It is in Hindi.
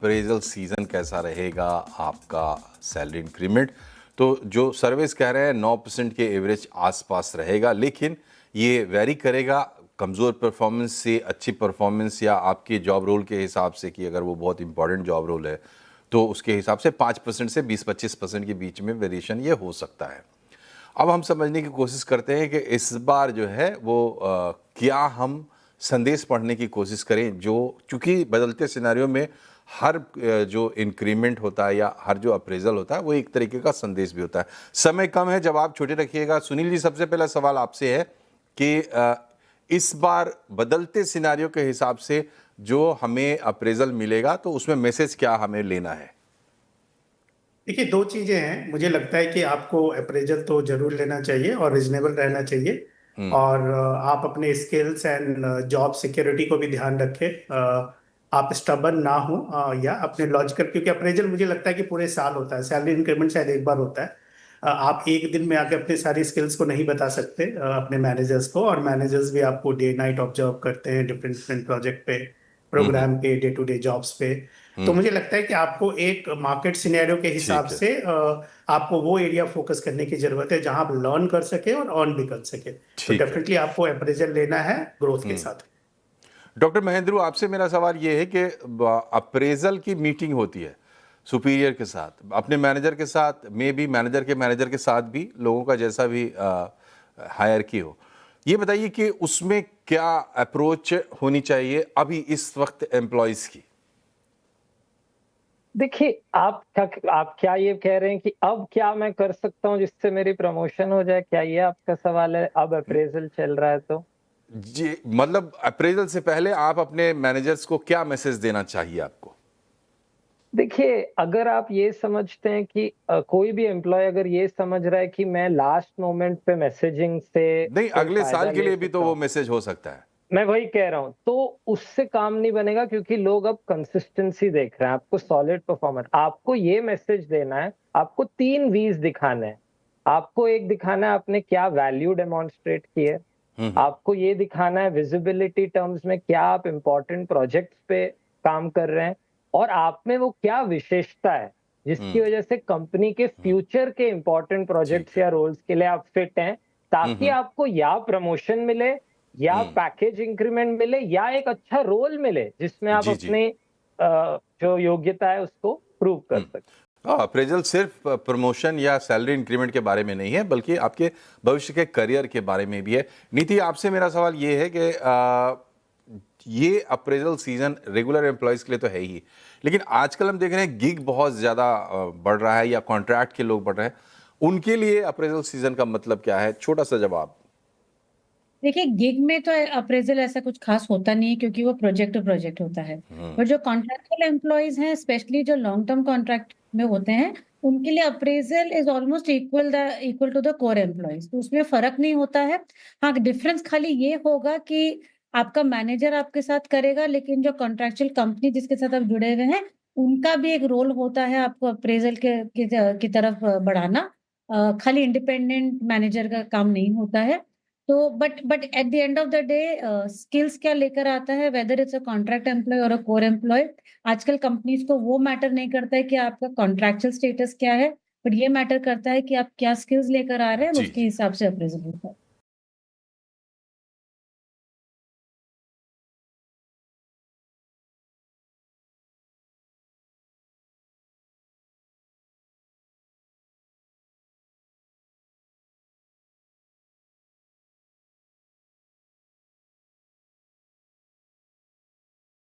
अप्रेजल सीजन कैसा रहेगा, आपका सैलरी इंक्रीमेंट तो जो सर्विस कह रहे हैं 9% के एवरेज आसपास रहेगा, लेकिन ये वेरी करेगा कमज़ोर परफॉर्मेंस से अच्छी परफॉर्मेंस या आपके जॉब रोल के हिसाब से कि अगर वो बहुत इंपॉर्टेंट जॉब रोल है तो उसके हिसाब से 5% से 20-25% के बीच में वेरिएशन ये हो सकता है। अब हम समझने की कोशिश करते हैं कि इस बार जो है वो क्या हम संदेश पढ़ने की कोशिश करें, जो चूंकि बदलते सिनेरियो में हर जो इंक्रीमेंट होता है या हर जो अप्रेजल होता है वो एक तरीके का संदेश भी होता है। समय कम है, जवाब छोटे रखिएगा। सुनील जी, सबसे पहला सवाल आपसे है कि इस बार बदलते सिनेरियो के हिसाब से जो हमें अप्रेजल मिलेगा तो उसमें मैसेज क्या हमें लेना है? देखिए, दो चीजें हैं। मुझे लगता है कि आपको अप्रेजल तो जरूर लेना चाहिए और रिजनेबल रहना चाहिए। और आप अपने स्किल्स एंड जॉब सिक्योरिटी को भी ध्यान रखें। आप स्टबन ना हो, या अपने लॉजिकल, क्योंकि अप्रेजल मुझे लगता है कि पूरे साल होता है, सैलरी इंक्रीमेंट शायद एक बार होता है। आप एक दिन में आके अपने सारी स्किल्स को नहीं बता सकते अपने मैनेजर्स को, और मैनेजर्स भी आपको डे नाइट ऑब्जर्व करते हैं डिफरेंट डिफरेंट प्रोजेक्ट पे, प्रोग्राम पे, डे टू डे जॉब्स पे। तो मुझे लगता है कि आपको एक मार्केट सिनेरियो के हिसाब ठीक है। से आपको वो एरिया फोकस करने की जरूरत है जहां आप लर्न कर सके और अर्न भी कर सके। तो ठीक है। डेफिनेटली आपको अप्रेजल लेना है ग्रोथ के साथ। डॉक्टर महेंद्रू, आपसे मेरा सवाल ये है कि अप्रेजल की मीटिंग होती है सुपीरियर के साथ, अपने मैनेजर के साथ, मे बी मैनेजर के मैनेजर के साथ भी, लोगों का जैसा भी हायर की हो। ये बताइए कि उसमें क्या अप्रोच होनी चाहिए अभी इस वक्त एम्प्लॉयज की? देखिए, आप क्या ये कह रहे हैं कि अब क्या मैं कर सकता हूँ जिससे मेरी प्रमोशन हो जाए? क्या ये आपका सवाल है? अब अप्रेजल चल रहा है तो? जी, मतलब अप्रेजल से पहले आप अपने मैनेजर्स को क्या मैसेज देना चाहिए आपको? देखिए, अगर आप ये समझते हैं कि कोई भी एम्प्लॉय अगर ये समझ रहा है कि मैं लास्ट मोमेंट पे मैसेजिंग से नहीं, कोई अगले फायदा साल के ले लिए भी तो सकता वो हूँ, मैसेज हो सकता है। मैं वही कह रहा हूँ, तो उससे काम नहीं बनेगा, क्योंकि लोग अब कंसिस्टेंसी देख रहे हैं, आपको सॉलिड परफॉर्मर। आपको ये मैसेज देना है, आपको 3 वीज़ दिखाने हैं। आपको एक दिखाना है आपने क्या वैल्यू डेमोन्स्ट्रेट की है। आपको ये दिखाना है विजिबिलिटी टर्म्स में क्या आप इम्पोर्टेंट प्रोजेक्ट्स पे काम कर रहे हैं, और आप में वो क्या विशेषता है जिसकी वजह से कंपनी के फ्यूचर के इम्पोर्टेंट ठीक प्रोजेक्ट्स है। या रोल्स के लिए आप फिट हैं, ताकि आपको या प्रमोशन मिले, या पैकेज इंक्रीमेंट मिले, या एक अच्छा रोल मिले जिसमें आप जी जी। अपने जो योग्यता है उसको प्रूव कर सकें। अप्रेजल सिर्फ प्रमोशन या सैलरी इंक्रीमेंट के बारे में नहीं है, बल्कि आपके भविष्य के करियर के बारे में भी है। नीति, आपसे मेरा सवाल ये है कि ये अप्रेजल सीजन रेगुलर एम्प्लॉयज के लिए तो है ही, लेकिन आजकल हम देख रहे हैं गिग बहुत ज़्यादा बढ़ रहा है या कॉन्ट्रैक्ट के लोग बढ़ रहे हैं। उनके लिए अप्रेजल सीजन का मतलब क्या है? छोटा सा जवाब। देखिए, गिग में तो अप्रेजल ऐसा कुछ खास होता नहीं है, क्योंकि वो प्रोजेक्ट टू प्रोजेक्ट होता है। पर जो कॉन्ट्रैक्चुअल एम्प्लॉयज हैं, स्पेशली जो लॉन्ग टर्म कॉन्ट्रैक्ट में होते हैं, उनके लिए appraisal is almost equal to the core employees. तो उसमें फर्क नहीं होता है। हाँ, डिफरेंस खाली ये होगा कि आपका मैनेजर आपके साथ करेगा, लेकिन जो कॉन्ट्रैक्चुअल कंपनी जिसके साथ आप जुड़े हुए हैं, उनका भी एक रोल होता है आपको अप्रेजल की तरफ बढ़ाना। खाली इंडिपेंडेंट मैनेजर का काम नहीं होता है। तो but at the end of the day, skills क्या लेकर आता है, whether it's a contract employee और अ कोर एम्प्लॉय, आजकल कंपनीज को वो मैटर नहीं करता है कि आपका कॉन्ट्रैक्चुअल स्टेटस क्या है, बट ये मैटर करता है कि आप क्या स्किल्स लेकर आ रहे हैं, जी उसके जी। हिसाब से अप्रेजल होता है।